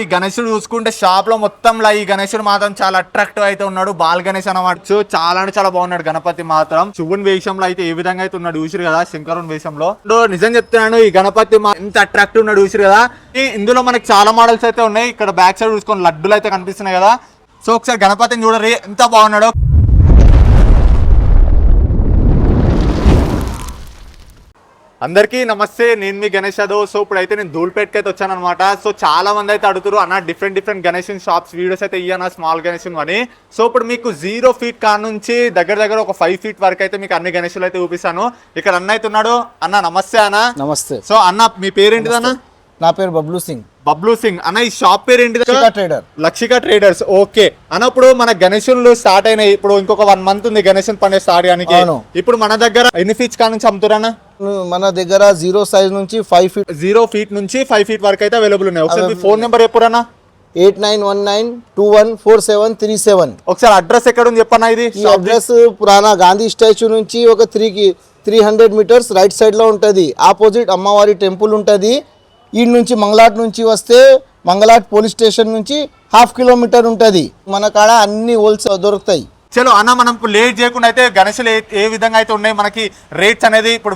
ఈ గణేశుడు చూసుకుంటే షాప్ లో మొత్తంలో ఈ గణేశుడు మాత్రం చాలా అట్రాక్టివ్ అయితే ఉన్నాడు. బాల్ గణేష్ అనమాట. చాలా అంటే చాలా బాగున్నాడు గణపతి మాత్రం. శివుని వేషంలో అయితే ఏ విధంగా అయితే ఉన్నాడు చూసిరు కదా, శంకరుని వేషంలో. నిజం చెప్తున్నాను, ఈ గణపతి ఎంత అట్రాక్టివ్ ఉన్నాడు చూసిరు కదా. ఇందులో మనకి చాలా మోడల్స్ అయితే ఉన్నాయి. ఇక్కడ బ్యాక్ సైడ్ చూసుకొని లడ్డులు అయితే కనిపిస్తున్నాయి కదా. సో ఒకసారి గణపతిని చూడరు ఎంత బాగున్నాడో. అందరికీ నమస్తే, నేను మీ గణేష్ యాదవ్. సో ఇప్పుడైతే నేను ధూల్పేట్కి అయితే వచ్చాను అనమాట. సో చాలా మంది అయితే అడుగుతారు అన్న డిఫరెంట్ గణేషన్ షాప్స్ వీడియోస్ అయితే ఇయ్యనా స్మాల్ గణేషన్ అని. సో ఇప్పుడు మీకు 0 feet కాడ నుంచి దగ్గర ఒక 5 feet వరకు అయితే మీకు అన్ని గణేషులు అయితే చూపిస్తాను. ఇక్కడ అన్న అయితే ఉన్నాడు. అన్న నమస్తే అన్న. నమస్తే. సో అన్న మీ పేరేంటిది అన్న? నా పేరు బబ్లూ సింగ్. బబ్లూ సింగ్ అన్న. ఈ షాప్ పేరు ఏంటి? లక్షిక ట్రేడర్స్. ఓకే అన్న, ఇప్పుడు మన గణేశులు స్టార్ట్ అయినాయి. ఇప్పుడు ఇంకొక 1 month ఉంది గణేశన్ పండుగ స్టార్ట్ చేయడానికి. ఇప్పుడు మన దగ్గర ఎన్ని ఫీట్స్ కాడ నుంచి అమ్ముతారన్న? మన దగ్గర 0 size నుంచి 5 feet 0 feet నుంచి 5 feet వరకు అయితే అవైలబుల్ ఉన్నాయి. ఒకసారి మీ ఫోన్ నెంబర్ ఎప్పుడన్నా? 8919214737. ఒకసారి అడ్రస్ ఎక్కడ ఉంది చెప్పన్నా? ఇది అడ్రస్ పురాణా గాంధీ స్టాచ్యూ నుంచి ఒక 300 meters రైట్ సైడ్ లో ఉంటది. ఆపోజిట్ అమ్మవారి టెంపుల్ ఉంటది. ఈ నుంచి మంగళాట్ నుంచి వస్తే మంగళాట్ పోలీస్ స్టేషన్ నుంచి 1/2 kilometer ఉంటది. మన కాడ అన్ని హోల్సేల్ దొరుకుతాయి. చలో అన్న, మనం లేట్ చేయకుండా అయితే గణేశులు ఏ విధంగా అయితే ఉన్నాయి, మనకి రేట్స్ అనేది ఇప్పుడు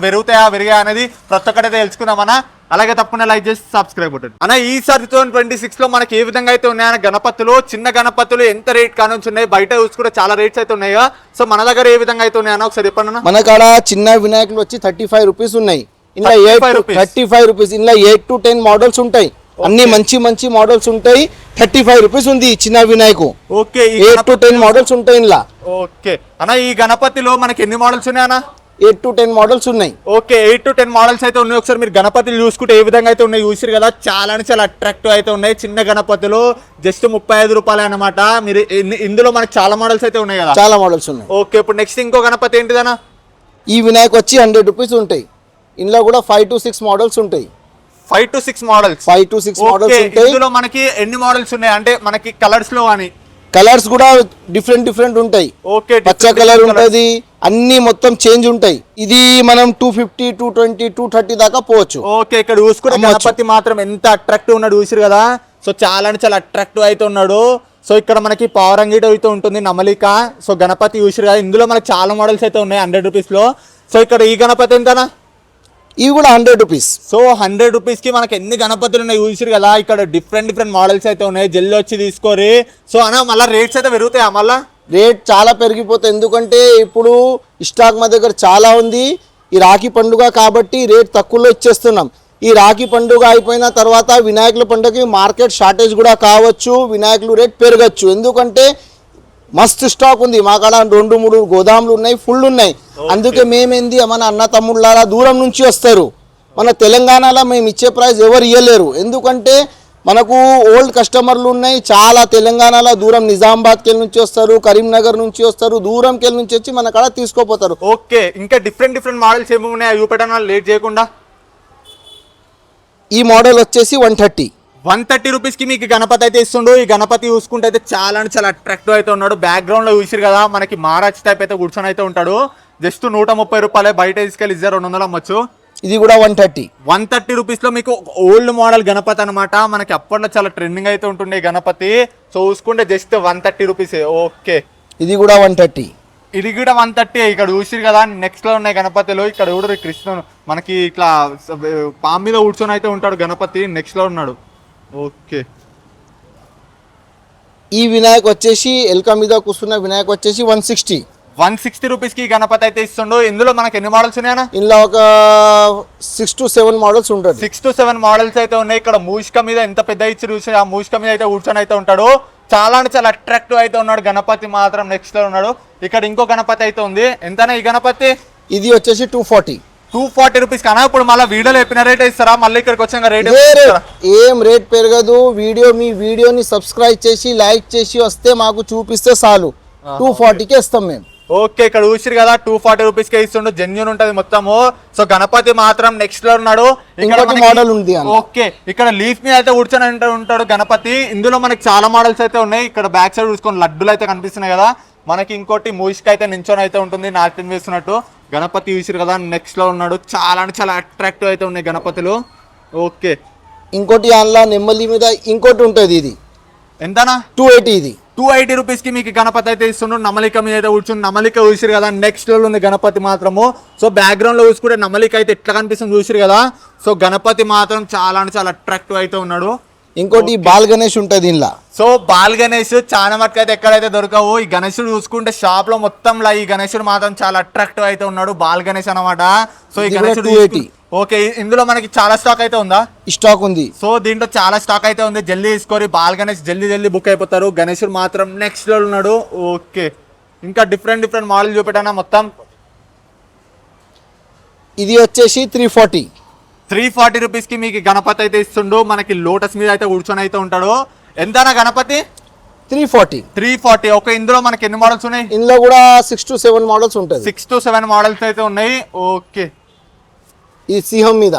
పెరిగాయా అనేది ప్రతి ఒక్కటైతే తెలుసుకుందామన్నా. అలాగే తప్పకుండా లైక్ చేసి సబ్స్క్రైబ్ ఉంటుంది అన్న. ఈసారి 2026 లో మనకి ఏ విధంగా అయితే ఉన్నాయన్న గణపతులు, చిన్న గణపతులు ఎంత రేట్ కానుంచి ఉన్నాయి, బయట చూసుకుంటే చాలా రేట్స్ అయితే ఉన్నాయి. సో మన దగ్గర ఏ విధంగా అయితే ఉన్నాయన్న ఒకసారి చెప్పండి. మన కాడ చిన్న వినాయకులు వచ్చి 35 rupees ఉన్నాయి. ఇలా 35 rupees. ఇలా 8 to 10 మోడల్స్ ఉంటాయి. అన్ని మంచి మోడల్స్ ఉంటాయి. 35 rupees ఉంది చిన్న వినాయకు. ఓకే, 8 to 10 మోడల్స్ ఉంటాయి ఇలా. ఓకే అన్న, ఈ గణపతిలో మనకి ఎన్ని మోడల్స్ ఉన్నాయి అన్న? 8 to 10 మోడల్స్ ఉన్నాయి. ఓకే, 8 to 10 మోడల్స్ అయితే ఉన్నాయి. ఒకసారి మీరు గణపతులు చూసుకుంటే ఏ విధంగా అయితే ఉన్నాయి చూసిరు కదా. చాలా అట్రాక్టివ్ అయితే ఉన్నాయి. చిన్న గణపతులు జస్ట్ 35 రూపాయలు అనమాట. మీరు ఇందులో మనకి చాలా మోడల్స్ అయితే ఉన్నాయి కదా. చాలా మోడల్స్ ఉన్నాయి. ఓకే, ఇప్పుడు నెక్స్ట్ ఇంకో గణపతి ఏంటిదన్న? ఈ వినాయక్ వచ్చి 100 rupees ఉంటాయి. ఇందులో కూడా 5 to 6 మోడల్స్ ఉంటాయి. 5 to 6 మోడల్స్. 5 to 6 మోడల్స్ ఉంటాయి. ఇందులో మనకి ఎన్ని మోడల్స్ ఉన్నాయి అంటే మనకి కలర్స్ లో కానీ? కలర్స్ కూడా డిఫరెంట్ ఉంటాయి. ఓకే, పచ్చ కలర్ ఉంటది, అన్ని మొత్తం చేంజ్ ఉంటాయి. ఇది మనం 250, 220, 230 దాకా పోవచ్చు. ఓకే, ఇక్కడ చూసుకుంటే గణపతి మాత్రం ఎంత అట్రాక్టివ్ ఉన్నాడు చూసిరు కదా. సో చాలా అట్రాక్టివ్ అయితే ఉన్నాడు. సో ఇక్కడ మనకి పవరంగీట అయితే ఉంటుంది, నమలిక. సో గణపతి చూసిరు కదా. ఇందులో మనకి చాలా మోడల్స్ అయితే ఉన్నాయి 100 rupees లో. సో ఇక్కడ ఈ గణపతి ఎంతనా? ఇవి కూడా 100 rupees. సో 100 rupees కి మనకి ఎన్ని గణపతులు ఉన్నాయి చూసిరు కదా. ఇక్కడ డిఫరెంట్ మోడల్స్ అయితే ఉన్నాయి. జల్లి వచ్చి తీసుకోరి. సో అన్న మళ్ళీ రేట్స్ అయితే పెరుగుతాయా? మళ్ళీ రేట్ చాలా పెరిగిపోతాయి. ఎందుకంటే ఇప్పుడు స్టాక్ మా దగ్గర చాలా ఉంది. ఈ రాఖీ పండుగ కాబట్టి రేట్ తక్కువలో ఇచ్చేస్తున్నాం. ఈ రాఖీ పండుగ అయిపోయిన తర్వాత వినాయకుల పండుగకి మార్కెట్ షార్టేజ్ కూడా కావచ్చు, వినాయకులు రేట్ పెరగచ్చు. ఎందుకంటే మస్తు స్టాక్ ఉంది మా కాడ. 2-3 గోదాములు ఉన్నాయి, ఫుల్ ఉన్నాయి. అందుకే మేమేంది మన అన్న తమ్ముళ్ళారా దూరం నుంచి వస్తారు. మన తెలంగాణలో మేము ఇచ్చే ప్రైస్ ఎవరు ఇవ్వలేరు. ఎందుకంటే మనకు ఓల్డ్ కస్టమర్లు ఉన్నాయి చాలా. తెలంగాణలో దూరం నిజామాబాద్కి నుంచి వస్తారు, కరీంనగర్ నుంచి వస్తారు, దూరంకి నుంచి వచ్చి మన కాడ తీసుకోపోతారు. ఓకే, ఇంకా డిఫరెంట్ మోడల్స్ ఏమి ఉన్నాయి చూపెట్టనా లేట్ చేయకుండా? ఈ మోడల్ వచ్చేసి 130 rupees కి మీకు గణపతి అయితే ఇస్తుండు. ఈ గణపతి చూసుకుంటే అయితే చాలా అట్రాక్టివ్ అయితే ఉన్నాడు. బ్యాక్గ్రౌండ్ లో చూసిరు కదా, మనకి మహారాజ్ టైప్ అయితే కూర్చొని అయితే ఉంటాడు. జస్ట్ 130 రూపాయలే. బయట తీసుకెళ్ళి 200 అమ్మచ్చు. ఇది కూడా 130 rupees లో మీకు ఓల్డ్ మోడల్ గణపతి అనమాట. మనకి అప్పట్లో చాలా ట్రెండింగ్ అయితే ఉంటుండే గణపతి. సో చూసుకుంటే జస్ట్ 130 rupees. ఓకే, ఇది కూడా 130. ఇది కూడా 130. ఇక్కడ చూసిరు కదా నెక్స్ట్ లో ఉన్నాయి గణపతిలో. ఇక్కడ కూడా కృష్ణుడు మనకి ఇట్లా పాము మీద కూర్చొని అయితే ఉంటాడు గణపతి. నెక్స్ట్ లో ఉన్నాడు. ఓకే, ఈ వినాయక్ వచ్చేసి ఎల్క మీద కూర్చున్న వినాయక్ వచ్చేసి 160 rupees కి గణపతి అయితే ఇస్తుండు. ఇందులో మనకి ఎన్ని మోడల్స్ ఉన్నాయన్నా? ఇందులో ఒక 6 to 7 మోడల్స్ ఉంటుంది. 6 to 7 మోడల్స్ అయితే ఉన్నాయి. ఇక్కడ మూషిక మీద ఎంత పెద్ద ఇచ్చి చూసి ఆ మూషిక మీద అయితే కూర్చొని అయితే ఉంటాడు. చాలా అట్రాక్టివ్ అయితే ఉన్నాడు గణపతి మాత్రం. నెక్స్ట్ లో ఉన్నాడు. ఇక్కడ ఇంకో గణపతి అయితే ఉంది. ఎంతనా ఈ గణపతి? ఇది వచ్చేసి 240 rupees కన్నా. ఇప్పుడు మళ్ళీ వీడియోలో చెప్పిన రేట్ ఇస్తారా? మళ్ళీ ఇక్కడికి వచ్చాక రేట్ ఏం రేట్ పెరగదు. మీ వీడియోని సబ్స్క్రైబ్ చేసి లైక్ చేసి వస్తే మాకు చూపిస్తే చాలు. 240కి ఇస్తాం మేము. ఓకే, ఇక్కడ చూసిరు కదా 240 rupees కే ఇస్తుండు. జెన్యూన్ ఉంటది మొత్తము. సో గణపతి మాత్రం నెక్స్ట్ లో ఉన్నాడు. ఇంకొక మోడల్ ఉంది. ఓకే, ఇక్కడ లీఫ్ మీద అయితే కూర్చొని ఉంటాడు గణపతి. ఇందులో మనకి చాలా మోడల్స్ అయితే ఉన్నాయి. ఇక్కడ బ్యాక్ సైడ్ చూసుకొని లడ్డులు అయితే కనిపిస్తున్నాయి కదా. మనకి ఇంకోటి మూషిక అయితే నించొని అయితే ఉంటుంది, నాట్యం వేస్తున్నట్టు. గణపతి చూసిరు కదా నెక్స్ట్ లో ఉన్నాడు. చాలా అట్రాక్టివ్ అయితే ఉన్నాయి గణపతులు. ఓకే, ఇంకోటి అందులో నెమ్మలి మీద ఇంకోటి ఉంటుంది, ఇది ఎంతనా 280. ఇది 280 రూపీస్ కి మీకు గణపతి అయితే ఇస్తుండ్రు. నమలిక మీద అయితే కూర్చుని నమలిక చూసిరు కదా, నెక్స్ట్ లెవెల్ ఉంది గణపతి మాత్రము. సో బ్యాక్గ్రౌండ్ లో చూసుకుంటే నమలిక అయితే ఎట్లా కనిపిస్తుంది చూసిరు కదా. సో గణపతి మాత్రం చాలా అంటే చాలా అట్రాక్టివ్ అయితే ఉన్నాడు. ఇంకోటి బాల్ గణేష్ ఉంటుంది ఇంట్లో. సో బాల్ గణేష్ చాలా మటుకు అయితే ఎక్కడైతే దొరకవు. ఈ గణేశుడు చూసుకుంటే షాప్ లో మొత్తంలో ఈ గణేశుడు మాత్రం చాలా అట్రాక్టివ్ అయితే ఉన్నాడు, బాల్ గణేష్ అనమాట. సో ఈ ఇది కూడా గణేశుడు 280. ఓకే, ఇందులో మనకి చాలా స్టాక్ అయితే ఉందా? స్టాక్ ఉంది. సో దీంట్లో చాలా స్టాక్ అయితే ఉంది, జల్దీ తీసుకోరి. బాల్ గణేష్ జల్దీ బుక్ అయిపోతారు. గణేశుడు మాత్రం నెక్స్ట్ లో ఉన్నాడు. ఓకే, ఇంకా డిఫరెంట్ మోడల్ చూపెట్టానా మొత్తం. ఇది వచ్చేసి 340 రూపీస్ కి మీకు గణపతి అయితే ఇస్తుండు. మనకి లోటస్ మీద అయితే కూర్చొని అయితే ఉంటాడు. ఎంతనా గణపతి? 340. ఓకే, ఇందులో మనకి ఎన్ని మోడల్స్ ఉన్నాయి? ఇందులో కూడా 6 to 7 మోడల్స్ ఉంటుంది. 6 to 7 మోడల్స్ అయితే ఉన్నాయి. ఓకే, ఈ సింహం మీద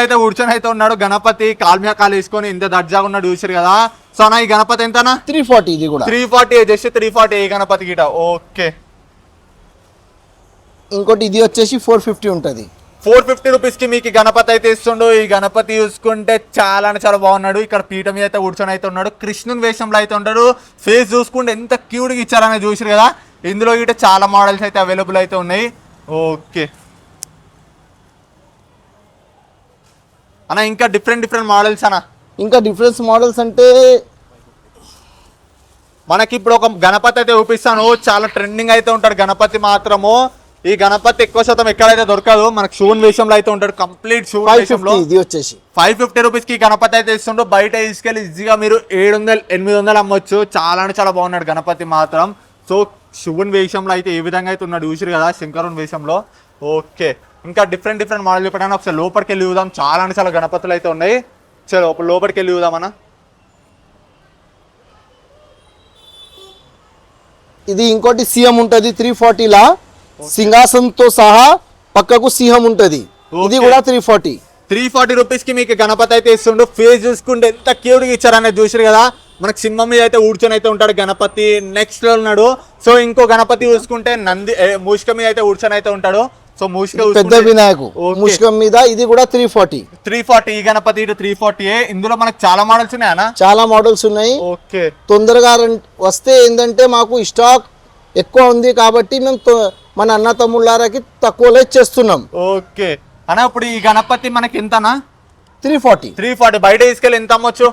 అయితే కూర్చొని అయితే ఉన్నాడు గణపతి. కాలు మీద కాలు వేసుకొని ఇంత దర్జాగా ఉన్నాడు చూసారు కదా. సో అన్న ఈ గణపతి ఎంతనా? 340. ఇది కూడా 340, జస్ట్ 340 ఈ గణపతి గిట. ఓకే, ఇంకోటి ఇది వచ్చేసి 450 ఉంటుంది. 450 రూపీస్ కి మీకు గణపతి అయితే ఇస్తుండు. ఈ గణపతి చూసుకుంటే చాలా అంటే చాలా బాగున్నాడు. ఇక్కడ పీఠ మీద అయితే కూర్చొని అయితే ఉన్నాడు, కృష్ణుని వేషంలో అయితే ఉంటాడు. ఫేస్ చూసుకుంటే ఎంత క్యూట్ గా ఇచ్చారని చూసారు కదా. ఇందులో గిట చాలా మోడల్స్ అయితే అవైలబుల్ అయితే ఉన్నాయి. ఓకే అన్న, ఇంకా డిఫరెంట్ మోడల్స్ అన్న. ఇంకా డిఫరెన్స్ మోడల్స్ అంటే మనకి ఇప్పుడు ఒక గణపతి అయితే చూపిస్తాను. చాలా ట్రెండింగ్ అయితే ఉంటాడు గణపతి మాత్రము. ఈ గణపతి ఎక్కువ శాతం ఎక్కడైతే దొరకదు, మనకు షూన్ వేషంలో అయితే ఉంటాడు, కంప్లీట్ షూన్ వేషంలో. ఇది వచ్చేసి 550 రూపీస్ కి గణపతి అయితే ఇస్తుండో. బయట తీసుకెళ్ళి ఈజీగా మీరు 700-800 అమ్మొచ్చు. చాలా అంటే చాలా బాగున్నాడు గణపతి మాత్రం. సో శివుని వేషంలో అయితే ఏ విధంగా అయితే ఉన్నాడు చూసిరు కదా, శంకరుని వేషంలో. ఓకే, ఇంకా డిఫరెంట్ మోడల్ చెప్పడానికి ఒకసారి లోపలికి వెళ్ళి చూద్దాం. చాలా అంటే చాలా గణపతులు అయితే ఉన్నాయి. చలో లోపలికి వెళ్ళి చూద్దామన్నా. ఇది ఇంకోటి సింహం ఉంటుంది 340లా, సింహాసనంతో సహా పక్కకు సింహం ఉంటది. ఇది కూడా 340 రూపీస్ కి మీకు గణపతి అయితే ఇస్తుండు. ఫేస్ చూసుకుంటే ఎంత క్యూట్ గా ఇచ్చారనేది చూసారు కదా. మనకు సినిమా మీద అయితే కూర్చొని అయితే ఉంటాడు గణపతి, నెక్స్ట్ లో ఉన్నాడు. సో ఇంకో గణపతి చూసుకుంటే మూషిక మీద అయితే కూర్చొని అయితే ఉంటాడు. సో మూషిక పెద్ద వినాయకు మూషికం మీద. ఇది కూడా 340. ఈ గణపతి 340. ఇందులో మనకు చాలా మోడల్స్ ఉన్నాయనా? చాలా మోడల్స్ ఉన్నాయి. ఓకే, తొందరగా వస్తే ఏంటంటే మాకు స్టాక్ ఎక్కువ ఉంది కాబట్టి మేము మన అన్న తమ్ముళ్ళకి తక్కువలో ఇచ్చేస్తున్నాం. ఓకే అన్న, ఇప్పుడు ఈ గణపతి మనకి ఎంతనా? 340. బయట తీసుకెళ్ళి ఎంత అమ్మొచ్చు?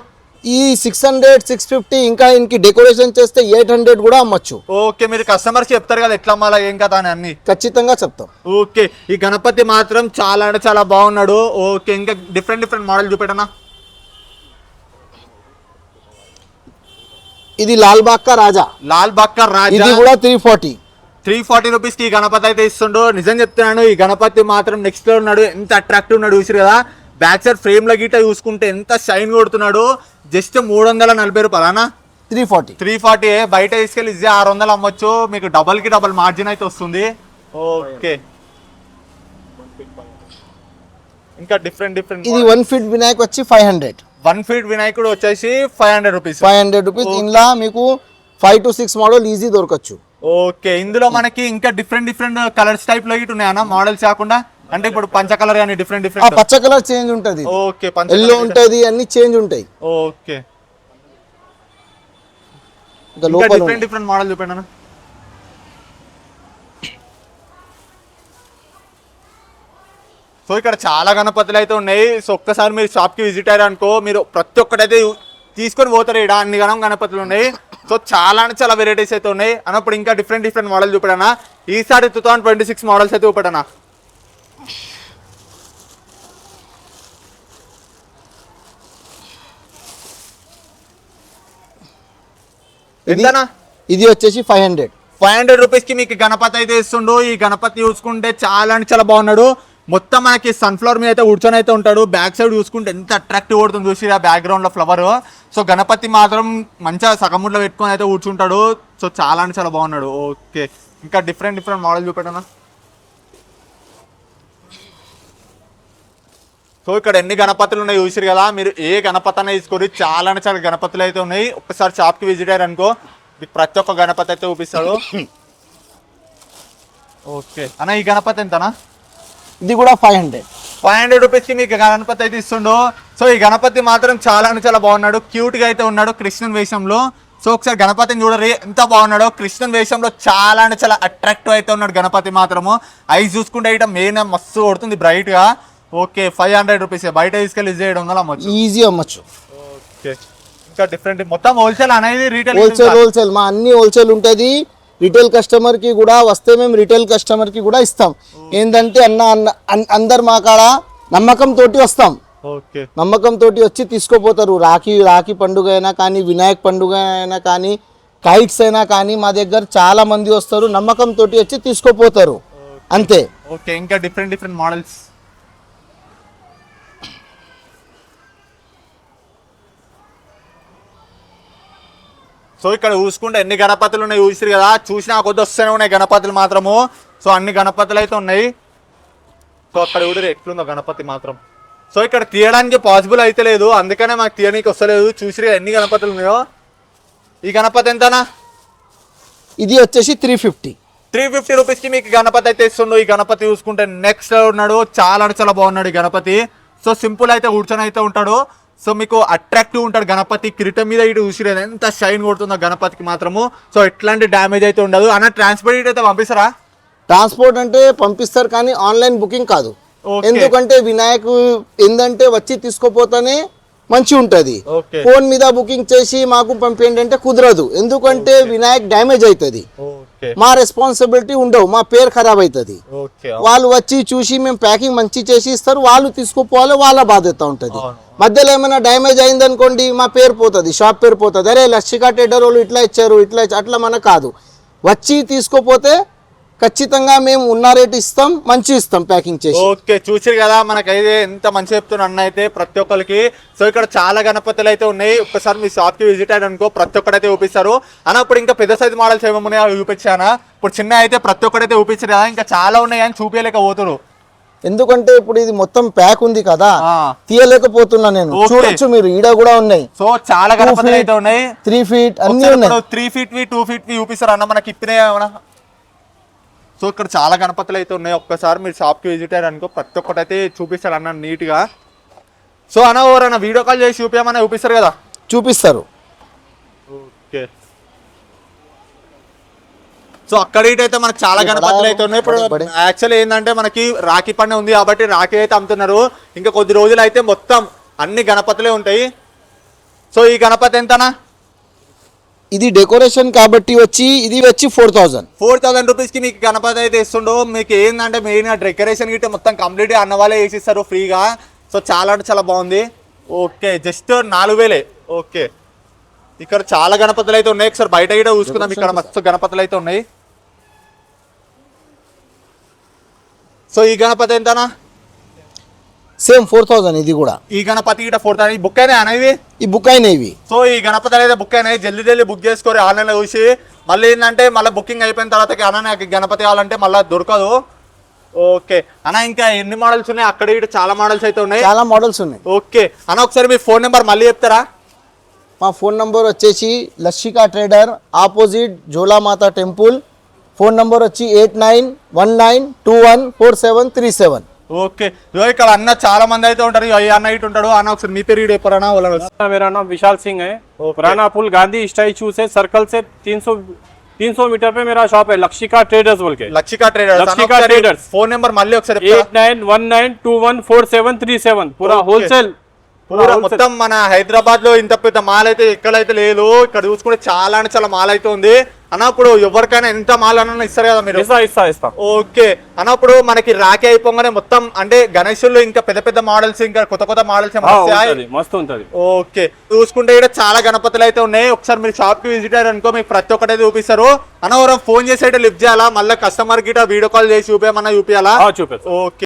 ఈ 600-650, ఇంకా ఇంక డెకరేషన్ చేస్తే 800 కూడా అమ్మచ్చు. ఓకే, మీరు కస్టమర్స్ చెప్తారు కదా ఎట్లా అమ్మాలా ఏం కదా అని అన్ని ఖచ్చితంగా చెప్తాం. ఓకే, ఈ గణపతి మాత్రం చాలా అంటే చాలా బాగున్నాడు. ఓకే, ఇంకా డిఫరెంట్ మోడల్ చూపెట్టనా. ఇది లాల్ బాగ్ కా రాజా. ఇది కూడా 340 రూపీస్ కి ఈ గణపతి అయితే ఇస్తుండు. నిజం చెప్తున్నాను, ఈ గణపతి మాత్రం నెక్స్ట్ లో ఉన్నాడు. ఎంత అట్రాక్టివ్ ఉన్నాడు చూసారు కదా. బ్యాక్ సైడ్ ఫ్రేమ్ లో గిట్ట చూసుకుంటే ఎంత షైన్ కొడుతున్నాడు. జస్ట్ 340 రూపాయలు అన్న. 340. బయట తీసుకెళ్ళి 600 అమ్మొచ్చు. మీకు డబల్ కి డబల్ మార్జిన్ అయితే వస్తుంది. ఓకే, ఇంకా డిఫరెంట్ ఇది 1 ఫీట్ వినాయక్ వచ్చి 500. 1 ఫీట్ వినాయకుడు వచ్చేసి 500 రూపీస్. ఇందులో మీకు 5 to 6 మోడల్ ఈజీ దొరకచ్చు. ఓకే, ఇందులో మనకి ఇంకా డిఫరెంట్ కలర్స్ టైప్ లో ఇటు ఉన్నాయన్న, మోడల్స్ కాకుండా. అంటే ఇప్పుడు పంచ కలర్ కానీ డిఫరెంట్ పచ్చ కలర్ చేంజ్ ఉంటది. ఓకే, ఎల్లో ఉంటది, అన్ని చేంజ్ ఉంటాయి. ఓకే, డిఫరెంట్ మోడల్ చూపండి అన్న. సో ఇక్కడ చాలా గణపతులు అయితే ఉన్నాయి. సో ఒక్కసారి మీరు షాప్ కి విజిట్ అయ్యారు అనుకో, మీరు ప్రతి ఒక్కటైతే తీసుకొని పోతారు. ఇక్కడ అన్ని గణపతులు ఉన్నాయి. సో చాలా అంటే చాలా వెరైటీస్ అయితే ఉన్నాయి అన్నప్పుడు. ఇంకా డిఫరెంట్ మోడల్ చూపెడనా. ఈసారి 2026 మోడల్స్ అయితే చూపెడనా. ఇది వచ్చేసి 500 రూపీస్ కి మీకు గణపతి అయితే ఇస్తుండు. ఈ గణపతి చూసుకుంటే చాలా అంటే చాలా బాగున్నాడు. మొత్తం మనకి సన్ఫ్లవర్ మీద అయితే కూర్చొని అయితే ఉంటాడు. బ్యాక్ సైడ్ చూసుకుంటే ఎంత అట్రాక్టివ్ కొడుతుంది చూసి ఆ బ్యాక్గ్రౌండ్ లో ఫ్లవర్. సో గణపతి మాత్రం మంచిగా సగముట్లో పెట్టుకొని అయితే కూర్చుంటాడు. సో చాలా అంటే చాలా బాగున్నాడు. ఓకే, ఇంకా డిఫరెంట్ మోడల్ చూపెట్టనా. సో ఇక్కడ ఎన్ని గణపతులు ఉన్నాయి చూసిరు కదా. మీరు ఏ గణపతి అనే తీసుకోరు, చాలా అంటే చాలా గణపతులు అయితే ఉన్నాయి. ఒక్కసారి షాప్ కి విజిట్ అయ్యారు అనుకో, మీకు ప్రతి ఒక్క గణపతి అయితే చూపిస్తాడు. ఓకే అన్న, ఈ గణపతి ఎంతనా? ఇది కూడా 500. 500 రూపీస్ కి మీకు గణపతి అయితే ఇస్తుండో. సో ఈ గణపతి మాత్రం చాలా అంటే చాలా బాగున్నాడు, క్యూట్ గా అయితే ఉన్నాడు కృష్ణన్ వేషంలో. సో ఒకసారి గణపతిని చూడరు ఎంత బాగున్నాడో, కృష్ణన్ వేషంలో చాలా అంటే చాలా అట్రాక్టివ్ అయితే ఉన్నాడు గణపతి మాత్రము. ఐస్ చూసుకుంటే ఇట మెయిన్ మస్తు కొడుతుంది బ్రైట్ గా. ఓకే 500 రూపీస్, బయట తీసుకెళ్ళి 700 అమ్మచ్చు, ఈజీ అమ్మచ్చు. ఓకే ఇంకా డిఫరెంట్ మొత్తం హోల్సేల్ అనేది రీటైల్ హోల్సేల్ మా అన్ని హోల్సేల్ ఉంటుంది. రిటైల్ కస్టమర్ కి కూడా వస్తే మేము రిటైల్ కస్టమర్ కి కూడా ఇస్తాం. ఏంటంటే అందరు మా కాడ నమ్మకం తోటి వస్తాం, ఓకే నమ్మకం తోటి వచ్చి తీసుకోపోతారు. రాఖీ పండుగ అయినా కానీ, వినాయక్ పండుగ అయినా కానీ, కైట్స్ అయినా కానీ మా దగ్గర చాలా మంది వస్తారు, నమ్మకం తోటి వచ్చి తీసుకోపోతారు అంతే. ఓకే ఇంకా డిఫరెంట్ మోడల్స్. సో ఇక్కడ చూసుకుంటే ఎన్ని గణపతులు ఉన్నాయి చూసిరు కదా, చూసినా కొద్ది వస్తూనే ఉన్నాయి గణపతులు మాత్రము. సో అన్ని గణపతులు అయితే ఉన్నాయి. సో అక్కడ చూడరు ఎట్లుందో గణపతి మాత్రం. సో ఇక్కడ తీయడానికి పాసిబుల్ అయితే లేదు, అందుకనే మాకు తీయడానికి వస్తలేదు. చూసిరు ఎన్ని గణపతులు ఉన్నాయో. ఈ గణపతి ఎంతనా? ఇది వచ్చేసి 350 రూపీస్కి మీకు గణపతి అయితే ఇస్తుండో. ఈ గణపతి చూసుకుంటే నెక్స్ట్ ఉన్నాడు, చాలా అంటే చాలా బాగున్నాడు ఈ గణపతి. సో సింపుల్ అయితే కూర్చొని అయితే ఉంటాడు. సో మీకు అట్రాక్టివ్ ఉంటాడు గణపతి. కిరీటం మీద ఇటు చూసిరేది ఎంత షైన్ కొడుతుందో గణపతికి మాత్రము. సో ఎట్లాంటి డ్యామేజ్ అయితే ఉండదు. అన్న ట్రాన్స్పోర్ట్ అయితే పంపిస్తారా? ట్రాన్స్పోర్ట్ అంటే పంపిస్తారు కానీ ఆన్లైన్ బుకింగ్ కాదు. ఎందుకంటే వినాయక్ ఏంటంటే వచ్చి తీసుకోపోతానే మంచి ఉంటది. ఫోన్ మీద బుకింగ్ చేసి మాకు పంపేయండి అంటే కుదరదు, ఎందుకంటే వినాయక్ డ్యామేజ్ అవుతుంది. మా రెస్పాన్సిబిలిటీ ఉండవు, మా పేరు ఖరాబ్ అవుతుంది. వాళ్ళు వచ్చి చూసి మేము ప్యాకింగ్ మంచి చేసి ఇస్తారు, వాళ్ళు తీసుకుపోవాలి, వాళ్ళ బాధ్యత ఉంటుంది. మధ్యలో ఏమైనా డ్యామేజ్ అయింది అనుకోండి మా పేరు పోతుంది, షాప్ పేరు పోతుంది. అరే లక్షికా టెడర్ వాళ్ళు ఇట్లా ఇచ్చారు అట్లా మనకు కాదు. వచ్చి తీసుకోపోతే ఖచ్చితంగా మేము ఉన్న రేట్ ఇస్తాం, మంచి ఇస్తాం ప్యాకింగ్ చేసి. ఓకే చూసారు కదా మనకైతే ఎంత మంచి చెప్తున్నా అన్న అయితే ప్రతి ఒక్కరికి. సో ఇక్కడ చాలా గణపతులు అయితే ఉన్నాయి. ఒక్కసారి మీ షాప్ కి విజిట్ అయ్యారు అనుకో ప్రతి ఒక్కటైతే చూపిస్తారు. అన్నప్పుడు ఇంకా పెద్ద సైజ్ మోడల్స్ ఏమేమి అవి చూపించానా? ఇప్పుడు చిన్న అయితే ప్రతి ఒక్కటైతే చూపించారు కదా, ఇంకా చాలా ఉన్నాయి అని చూపించలేకపోతున్నారు. ఎందుకంటే ఇప్పుడు ఇది మొత్తం ప్యాక్ ఉంది కదా, తీయలేకపోతున్నా నేను. చూడొచ్చు మీరు, ఈడ కూడా ఉన్నాయి. సో చాలా గణపతులు అయితే ఉన్నాయి. 3 feet అన్ని ఉన్నాయి. 3 feet 2 feet చూపిస్తారు అన్న మనకి ఇప్పుడే. సో ఇక్కడ చాలా గణపతులు అయితే ఉన్నాయి. ఒక్కసారి మీరు షాప్కి విజిట్ అయ్యారు అనుకో ప్రతి ఒక్కటి అయితే చూపిస్తారు అన్న నీట్గా. సో అన్న ఎవరన్నా వీడియో కాల్ చేసి చూపించమన్నా చూపిస్తారు కదా? చూపిస్తారు. ఓకే సో అక్కడ అయితే మనకు చాలా గణపతులు అయితే ఉన్నాయి. ఇప్పుడు యాక్చువల్లీ ఏంటంటే మనకి రాఖీ పండుగ ఉంది కాబట్టి రాఖీ అయితే అమ్ముతున్నారు. ఇంకా కొద్ది రోజులు అయితే మొత్తం అన్ని గణపతులే ఉంటాయి. సో ఈ గణపతి ఎంతనా? ఇది డెకరేషన్ కాబట్టి ఇది వచ్చి 4000 రూపీస్కి మీకు గణపతి అయితే ఇస్తుండో. మీకు ఏంటంటే మెయిన్ డెకరేషన్ గిట్ట మొత్తం కంప్లీట్గా అన్న వాళ్ళే వేసిస్తారు ఫ్రీగా. సో చాలా అంటే చాలా బాగుంది. Okay just 4000. ఓకే ఇక్కడ చాలా గణపతులు అయితే ఉన్నాయి. ఒకసారి బయట గిట్ట చూసుకుందాం. ఇక్కడ మస్తు గణపతులు అయితే ఉన్నాయి. సో ఈ గణపతి ఎంతనా? సేమ్ 4000. ఇది కూడా ఈ గణపతి గిట్ట 4000 బుక్ అయినాయి అనేవి. ఈ బుక్ అయినవి. సో ఈ గణపతి అయితే బుక్ అయినాయి. జల్దీ బుక్ చేసుకోరు ఆన్లైన్లో చూసి. మళ్ళీ ఏంటంటే మళ్ళీ బుకింగ్ అయిపోయిన తర్వాత అన్న నాకు గణపతి కావాలంటే మళ్ళీ దొరకదు. ఓకే అన్న ఇంకా ఎన్ని మోడల్స్ ఉన్నాయి? అక్కడ ఇటు చాలా మోడల్స్ అయితే ఉన్నాయి. చాలా మోడల్స్ ఉన్నాయి. ఓకే అన్న ఒకసారి మీ ఫోన్ నెంబర్ మళ్ళీ చెప్తారా? మా ఫోన్ నెంబర్ వచ్చేసి Lakshika trader, opposite Jolamata temple. Phone number వచ్చి 8919214737. ఓకే ఇక్కడ అన్న చాలా మంది అయితే ఉంటారు. అన్న ఇటు ఉంటాడు. అన్న ఒకసారి మీ పేరు చెప్పారన్నా? मेरा नाम विशाल सिंह है. पुराना पुल गांधी स्टैचू से सर्कल से 300 मीटर पे मेरा शॉप है, लक्षिका ट्रेडर्स बोल के. लक्षिका ट्रेडर्स. फोन नंबर మళ్ళీ ఒకసారి 8919214737. पूरा होलसेल. మొత్తం మన హైదరాబాద్ లో ఇంత పెద్ద మాల్ అయితే ఎక్కడైతే లేదు. ఇక్కడ చూసుకుంటే చాలా అంటే చాలా మాల్ అయితే ఉంది. అన్నప్పుడు ఎవరికైనా ఎంత మాల్ అన్న ఇస్తారు కదా మీరు? ఇస్తా. ఓకే అన్నప్పుడు మనకి రాఖీ అయిపోగానే మొత్తం అంటే గణేశుల్లో ఇంకా పెద్ద మోడల్స్ ఇంకా కొత్త మోడల్స్ మస్తు ఉంటది. ఓకే చూసుకుంటే ఇక్కడ చాలా గణపతులు అయితే ఉన్నాయి. ఒకసారి మీరు షాప్ కి విజిట్ అయ్యారు అనుకో మీకు ప్రతి ఒక్కటి అయితే చూపిస్తారు. అన్న ఫోన్ చేసి అయితే లిఫ్ట్ చేయాలా? మళ్ళీ కస్టమర్ గిట వీడియో కాల్ చేసి చూపించమన్నా చూపించాలా? చూపిస్తా. ఓకే